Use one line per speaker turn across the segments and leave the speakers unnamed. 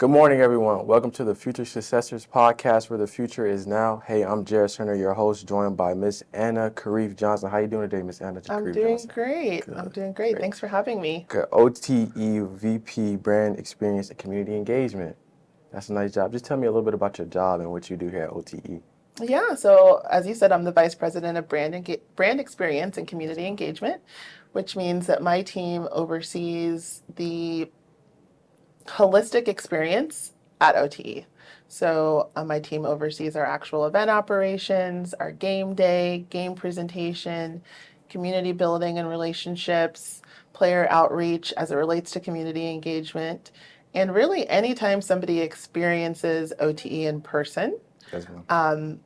Good morning, everyone. Welcome to the Future Successors Podcast, where the future is now. Hey, I'm Jared Cerner, your host, joined by Miss Anna Kareefa-Johnson. How you doing today, Miss Anna
I'm
Kareefa-Johnson?
doing great.
Good,
I'm doing great.
great.
Thanks for having me.
Good. OTE VP, Brand Experience and Community Engagement. That's a nice job. Just tell me a little bit about your job and what you do here at OTE.
Yeah, so as you said, I'm the Vice President of Brand Experience and Community Engagement, which means that my team oversees the holistic experience at OTE. So my team oversees our actual event operations, our game day, game presentation, community building and relationships, player outreach as it relates to community engagement, and really anytime somebody experiences OTE in person,
Yes, ma'am.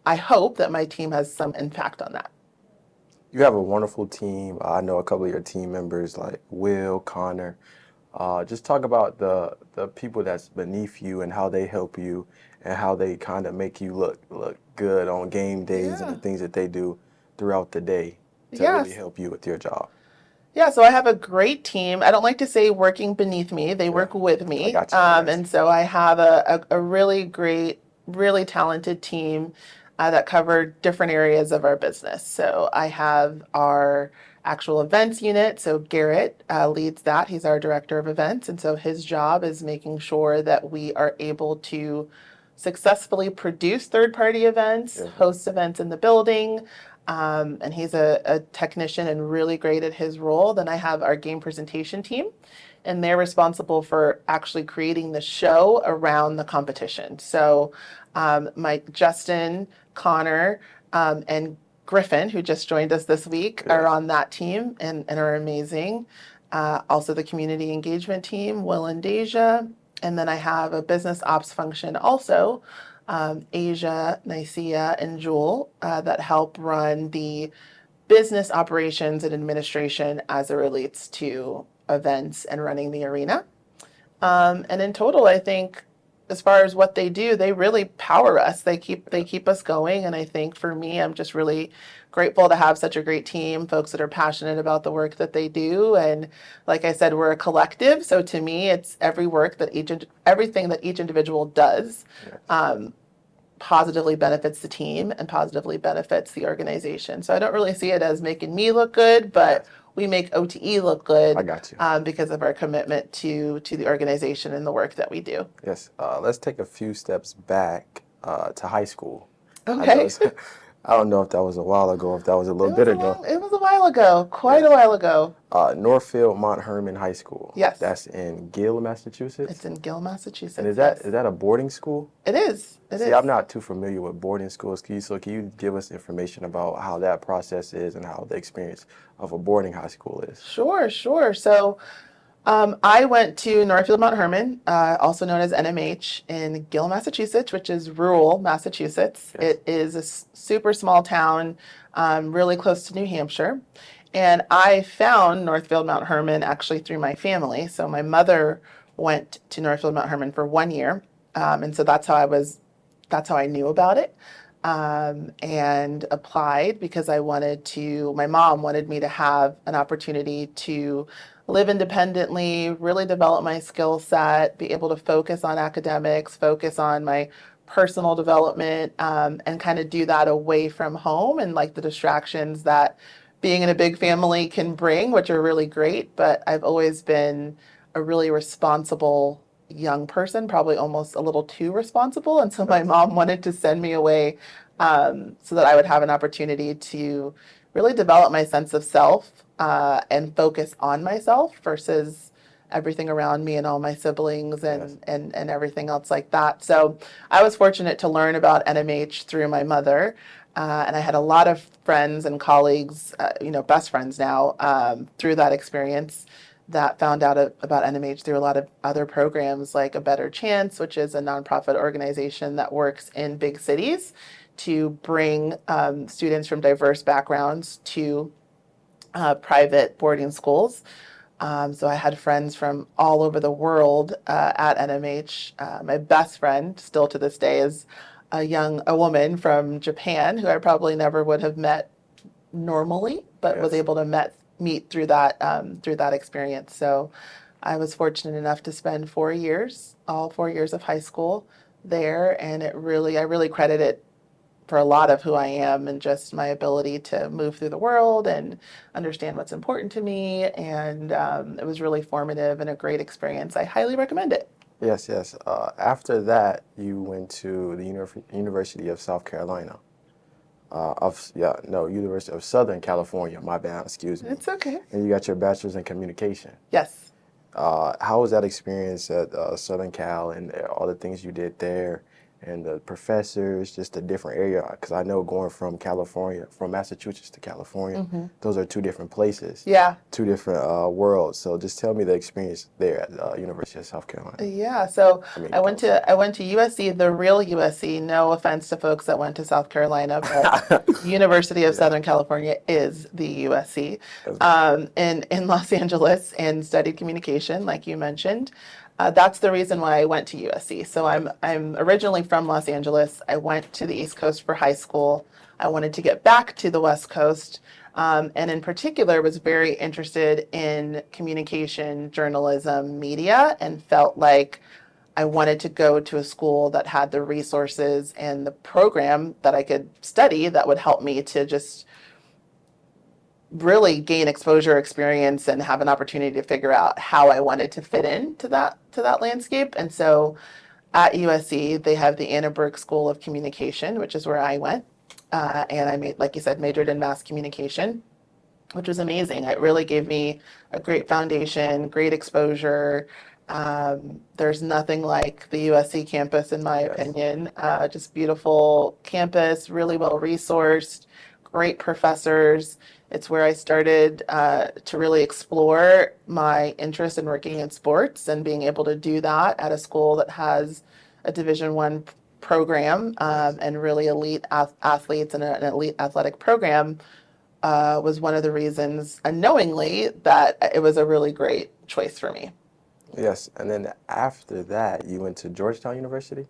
I hope that my team has some impact on that.
You have a wonderful team. I know a couple of your team members like Will, Connor. Just talk about the people that's beneath you and how they help you and how they kind of make you look good on game days and the things that they do throughout the day to really help you with your job.
Yeah, so I have a great team. I don't like to say working beneath me. They work with me.
I got you.
And so I have a really great, really talented team that cover different areas of our business. So I have our actual events unit. So Garrett leads that. He's our director of events. And so his job is making sure that we are able to successfully produce third-party events, host events in the building. And he's a technician and really great at his role. Then I have our game presentation team, and they're responsible for actually creating the show around the competition. So Justin, Connor, and Griffin, who just joined us this week, are on that team and are amazing. Also the community engagement team, Will and Deja. And then I have a business ops function also, Asia, Nicaea, and Jewel, that help run the business operations and administration as it relates to events and running the arena. And in total, I think as far as what they do, they really power us. They keep us going. And I think for me, I'm just really grateful to have such a great team, folks that are passionate about the work that they do. And like I said, we're a collective. So to me, it's everything that each individual does positively benefits the team and positively benefits the organization. So I don't really see it as making me look good, but we make OTE look good.
I got you.
Because of our commitment to the organization and the work that we do.
Yes. Let's take a few steps back to high school.
Okay.
I don't know if that was a while ago, if that was a little bit ago.
It was a while ago, quite a while ago.
Northfield Mount Herman High School.
Yes.
That's in Gill, Massachusetts?
It's in Gill, Massachusetts.
And is that a boarding school?
It is.
See, I'm not too familiar with boarding schools. Can you give us information about how that process is and how the experience of a boarding high school is?
Sure. So I went to Northfield Mount Herman, also known as NMH, in Gill, Massachusetts, which is rural Massachusetts. Yes. It is a super small town, really close to New Hampshire. And I found Northfield Mount Herman actually through my family. So my mother went to Northfield Mount Herman for 1 year. And so that's how I knew about it. And applied because my mom wanted me to have an opportunity to live independently, really develop my skill set, be able to focus on academics, focus on my personal development, and kind of do that away from home and like the distractions that being in a big family can bring, which are really great. But I've always been a really responsible young person, probably almost a little too responsible. And so my mom wanted to send me away so that I would have an opportunity to really develop my sense of self and focus on myself versus everything around me and all my siblings and everything else like that. So I was fortunate to learn about NMH through my mother. And I had a lot of friends and colleagues, best friends now, through that experience that found out about NMH through a lot of other programs like A Better Chance, which is a nonprofit organization that works in big cities to bring students from diverse backgrounds to private boarding schools. So I had friends from all over the world at NMH. My best friend, still to this day, is a woman from Japan who I probably never would have met normally, but was able to meet through that experience. So I was fortunate enough to spend 4 years, all 4 years of high school there, and I really credit it for a lot of who I am and just my ability to move through the world and understand what's important to me. And it was really formative and a great experience. I highly recommend it.
Yes, yes. After that, you went to the University of South Carolina. University of Southern California. My bad, excuse me.
It's okay.
And you got your bachelor's in communication.
Yes.
How was that experience at Southern Cal and all the things you did there, and the professors, just a different area? Because I know going from Massachusetts to California, those are two different places.
Yeah.
Two different worlds. So just tell me the experience there at University of South Carolina.
Yeah. So I went to USC, the real USC. No offense to folks that went to South Carolina, but University of Southern California is the USC. In Los Angeles, and studied communication, like you mentioned. That's the reason why I went to USC. So I'm originally from Los Angeles. I went to the East Coast for high school. I wanted to get back to the West Coast, and in particular was very interested in communication, journalism, media, and felt like I wanted to go to a school that had the resources and the program that I could study that would help me to just really gain exposure, experience, and have an opportunity to figure out how I wanted to fit into that landscape. And so at USC, they have the Anna Burke School of Communication, which is where I went. And I like you said, majored in mass communication, which was amazing. It really gave me a great foundation, great exposure. There's nothing like the USC campus, in my opinion. Just beautiful campus, really well resourced, great professors. It's where I started to really explore my interest in working in sports, and being able to do that at a school that has a Division I program and really elite athletes and an elite athletic program was one of the reasons, unknowingly, that it was a really great choice for me.
Yes, and then after that, you went to Georgetown University,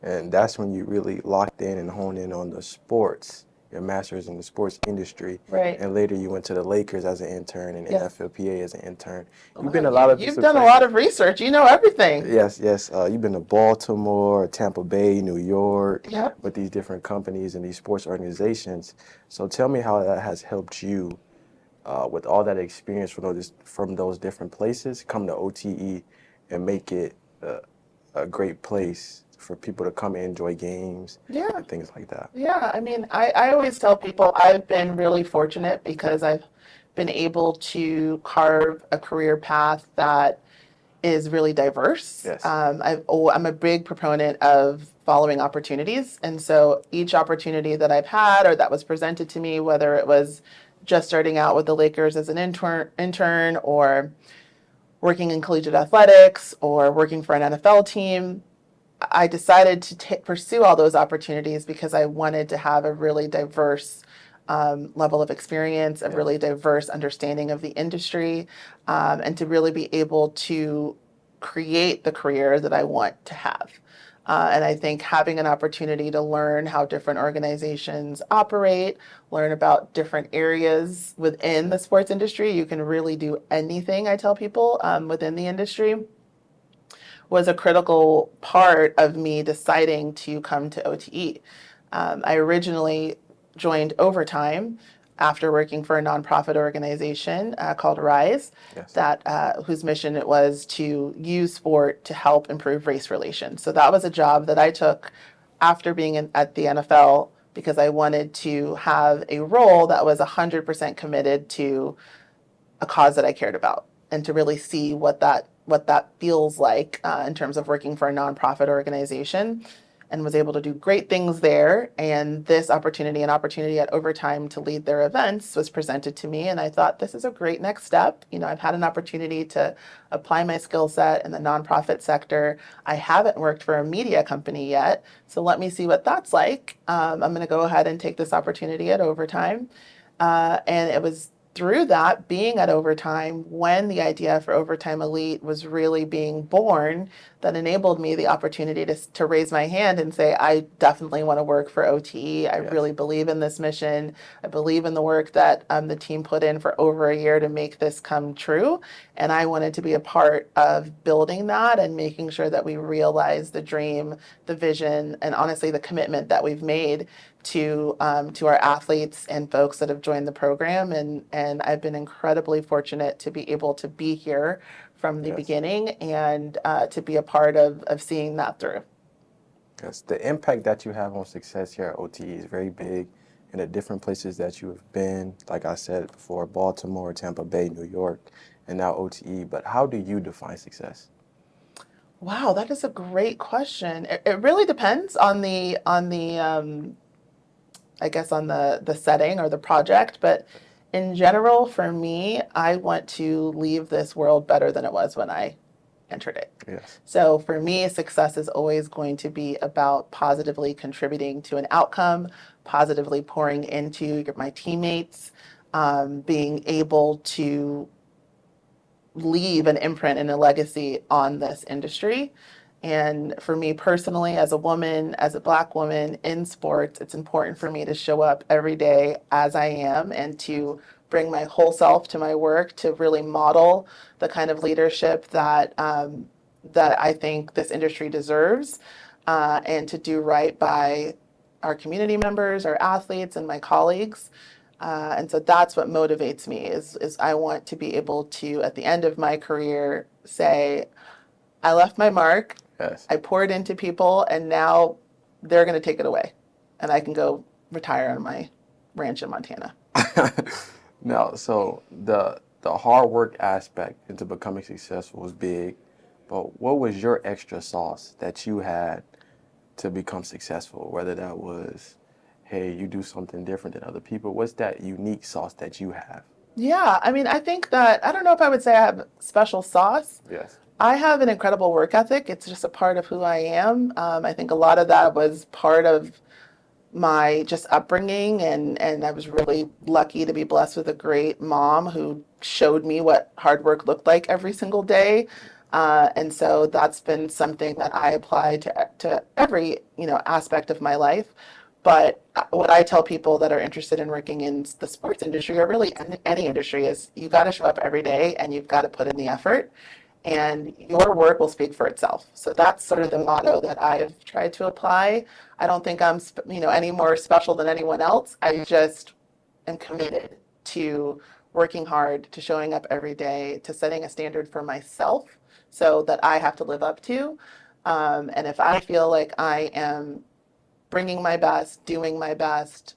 and that's when you really locked in and honed in on the sports. Your master's in the sports industry,
right?
And later you went to the Lakers as an intern and NFLPA as an intern.
You've done a lot of research. You know everything.
Yes. You've been to Baltimore, Tampa Bay, New York, with these different companies and these sports organizations. So tell me how that has helped you with all that experience from those different places, come to OTE and make it a great place for people to come and enjoy games and things like that.
Yeah, I mean, I always tell people I've been really fortunate because I've been able to carve a career path that is really diverse.
Yes.
I'm a big proponent of following opportunities. And so each opportunity that I've had or that was presented to me, whether it was just starting out with the Lakers as an intern or working in collegiate athletics or working for an NFL team, I decided to pursue all those opportunities because I wanted to have a really diverse level of experience, a really diverse understanding of the industry, and to really be able to create the career that I want to have. And I think having an opportunity to learn how different organizations operate, learn about different areas within the sports industry, you can really do anything, I tell people, within the industry, was a critical part of me deciding to come to OTE. I originally joined Overtime after working for a nonprofit organization called Rise, whose mission it was to use sport to help improve race relations. So that was a job that I took after being at the NFL because I wanted to have a role that was 100% committed to a cause that I cared about, and to really see what that feels like in terms of working for a nonprofit organization, and was able to do great things there. And this opportunity, an opportunity at Overtime to lead their events, was presented to me. And I thought, this is a great next step. You know, I've had an opportunity to apply my skill set in the nonprofit sector. I haven't worked for a media company yet, so let me see what that's like. I'm going to go ahead and take this opportunity at Overtime. And it was through that, being at Overtime, when the idea for Overtime Elite was really being born, that enabled me the opportunity to raise my hand and say, I definitely want to work for OTE. I really believe in this mission. I believe in the work that the team put in for over a year to make this come true. And I wanted to be a part of building that and making sure that we realize the dream, the vision, and honestly, the commitment that we've made to our athletes and folks that have joined the program. And I've been incredibly fortunate to be able to be here from the beginning and to be a part of seeing that through.
Yes, the impact that you have on success here at OTE is very big in the different places that you have been. Like I said before, Baltimore, Tampa Bay, New York, and now OTE. But how do you define success?
Wow, that is a great question. It really depends on the I guess on the setting or the project, but in general, for me, I want to leave this world better than it was when I entered it.
Yes.
So for me, success is always going to be about positively contributing to an outcome, positively pouring into my teammates, being able to leave an imprint and a legacy on this industry. And for me personally, as a woman, as a Black woman in sports, it's important for me to show up every day as I am and to bring my whole self to my work, to really model the kind of leadership that that I think this industry deserves, and to do right by our community members, our athletes, and my colleagues. And so that's what motivates me is I want to be able to, at the end of my career, say, I left my mark.
Yes.
I poured into people, and now they're going to take it away, and I can go retire on my ranch in Montana.
Now, so the hard work aspect into becoming successful was big, but what was your extra sauce that you had to become successful? Whether that was, hey, you do something different than other people. What's that unique sauce that you have?
Yeah, I mean, I think that, I don't know if I would say I have special sauce.
Yes.
I have an incredible work ethic. It's just a part of who I am. I think a lot of that was part of my just upbringing, and I was really lucky to be blessed with a great mom who showed me what hard work looked like every single day. And so that's been something that I apply to every, aspect of my life. But what I tell people that are interested in working in the sports industry, or really any industry, is you got to show up every day and you've got to put in the effort, and your work will speak for itself. So that's sort of the motto that I've tried to apply. I don't think I'm, any more special than anyone else. I just am committed to working hard, to showing up every day, to setting a standard for myself so that I have to live up to. And if I feel like I am bringing my best, doing my best,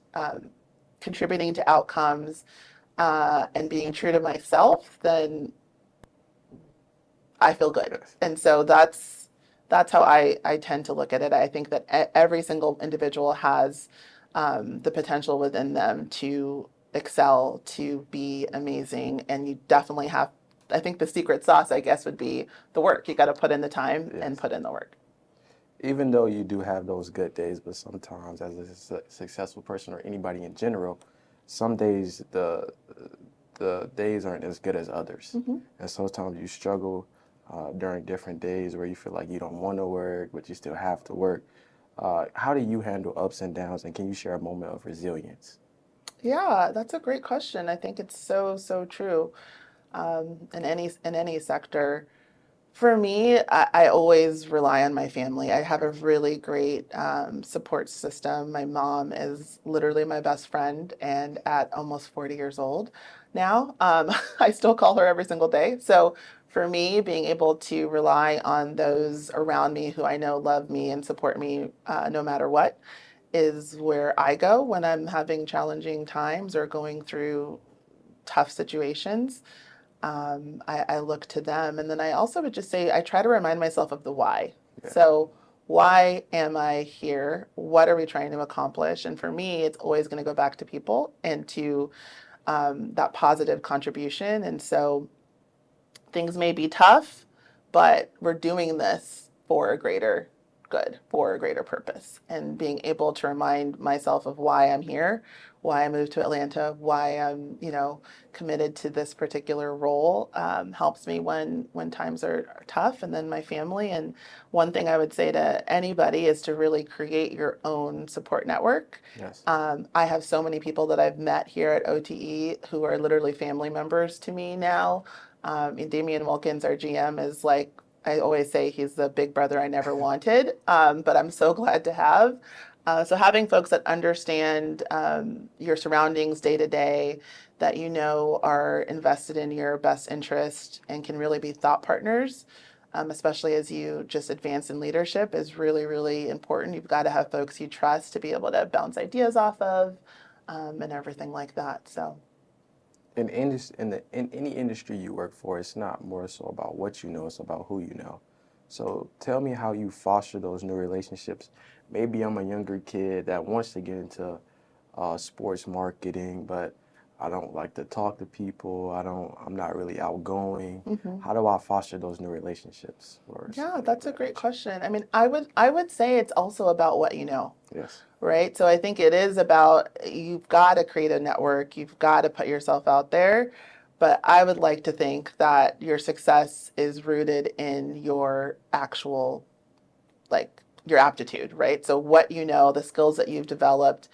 contributing to outcomes, and being true to myself, then I feel good.
Yes.
And so that's how I tend to look at it. I think that every single individual has the potential within them to excel, to be amazing, and you definitely have, I think the secret sauce, I guess, would be the work. You got to put in the time and put in the work.
Even though you do have those good days, but sometimes as a successful person or anybody in general, some days the days aren't as good as others.
Mm-hmm.
And sometimes you struggle during different days where you feel like you don't want to work, but you still have to work. How do you handle ups and downs, and can you share a moment of resilience?
Yeah, that's a great question. I think it's so true in any sector. For me, I always rely on my family. I have a really great support system. My mom is literally my best friend, and at almost 40 years old now, I still call her every single day. So for me, being able to rely on those around me who I know love me and support me no matter what is where I go when I'm having challenging times or going through tough situations. I look to them. And then I also would just say, I try to remind myself of the why. Yeah. So why am I here? What are we trying to accomplish? And for me, it's always going to go back to people and to that positive contribution. And so things may be tough, but we're doing this for a greater good for a greater purpose. And being able to remind myself of why I'm here, why I moved to Atlanta, why I'm, committed to this particular role, helps me when times are tough, and then my family. And one thing I would say to anybody is to really create your own support network.
Yes.
I have so many people that I've met here at OTE who are literally family members to me now. Damian Wilkins, our GM, is like, I always say he's the big brother I never wanted, but I'm so glad to have. So having folks that understand your surroundings day to day, that are invested in your best interest and can really be thought partners, especially as you just advance in leadership, is really, really important. You've got to have folks you trust to be able to bounce ideas off of, and everything like that. So.
In any industry you work for, it's not more so about what you know, it's about who you know. So tell me how you foster those new relationships. Maybe I'm a younger kid that wants to get into sports marketing, but I don't like to talk to people. I'm not really outgoing.
Mm-hmm.
How do I foster those new relationships?
Yeah, that's a great question. I mean, I would say it's also about what you know.
Yes.
Right? So I think it is about, you've got to create a network, you've got to put yourself out there. But I would like to think that your success is rooted in your actual, like, your aptitude, right? So what you know, the skills that you've developed,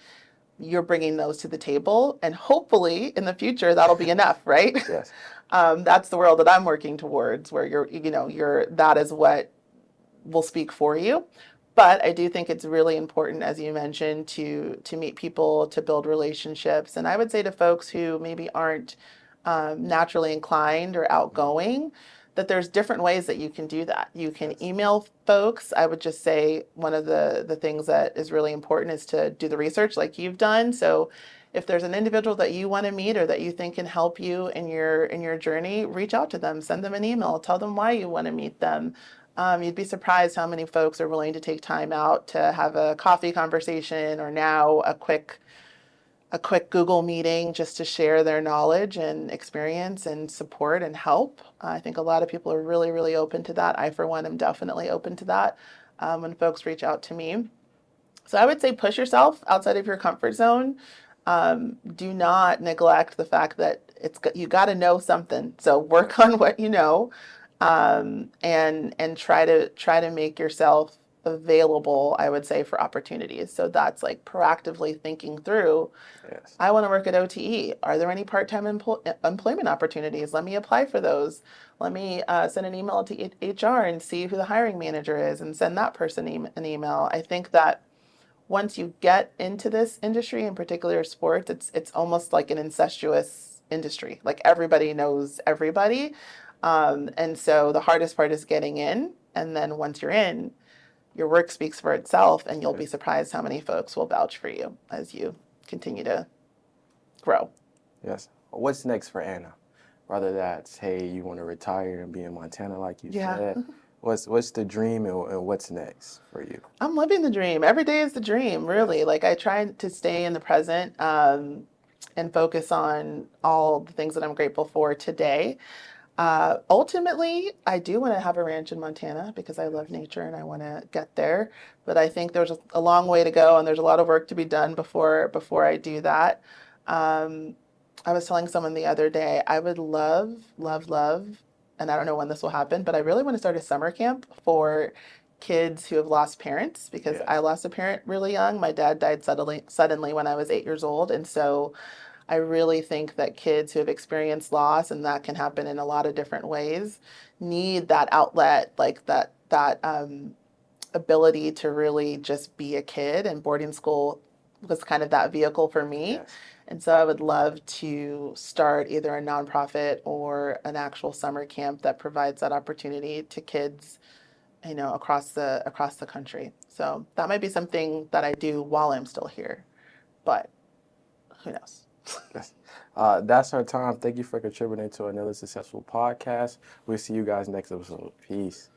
you're bringing those to the table, and hopefully in the future that'll be enough, right?
Yes.
That's the world that I'm working towards, where that is what will speak for you. But I do think it's really important, as you mentioned, to meet people, to build relationships. And I would say to folks who maybe aren't naturally inclined or outgoing, that there's different ways that you can do that. You can email folks. I would just say one of the things that is really important is to do the research like you've done. So if there's an individual that you want to meet or that you think can help you in your journey, reach out to them, send them an email, tell them why you want to meet them. You'd be surprised how many folks are willing to take time out to have a coffee conversation, or now a quick Google meeting, just to share their knowledge and experience and support and help. I think a lot of people are really, really open to that. I, for one, am definitely open to that when folks reach out to me. So I would say push yourself outside of your comfort zone. Do not neglect the fact that you got to know something. So work on what you know. And try to make yourself available, I would say, for opportunities. So that's like proactively thinking through,
Yes.
I want to work at OTE. Are there any part-time employment opportunities? Let me apply for those. Let me send an email to HR and see who the hiring manager is, and send that person an email. I think that once you get into this industry, in particular sports, it's almost like an incestuous industry. Like everybody knows everybody. And so the hardest part is getting in. And then once you're in, your work speaks for itself, and you'll be surprised how many folks will vouch for you as you continue to grow.
Yes. What's next for Anna? Whether that's, hey, you want to retire and be in Montana like you said. What's the dream, and what's next for you?
I'm living the dream. Every day is the dream, really. Like, I try to stay in the present and focus on all the things that I'm grateful for today. Ultimately, I do want to have a ranch in Montana because I love nature and I want to get there. But I think there's a long way to go, and there's a lot of work to be done before I do that. I was telling someone the other day, I would love, and I don't know when this will happen, but I really want to start a summer camp for kids who have lost parents, because I lost a parent really young. My dad died suddenly when I was 8 years old. And so I really think that kids who have experienced loss, and that can happen in a lot of different ways, need that outlet, like that ability to really just be a kid. And boarding school was kind of that vehicle for me.
Yes.
And so I would love to start either a nonprofit or an actual summer camp that provides that opportunity to kids, across the country. So that might be something that I do while I'm still here, but who knows?
That's our time. Thank you for contributing to another successful podcast. We'll see you guys next episode. Peace.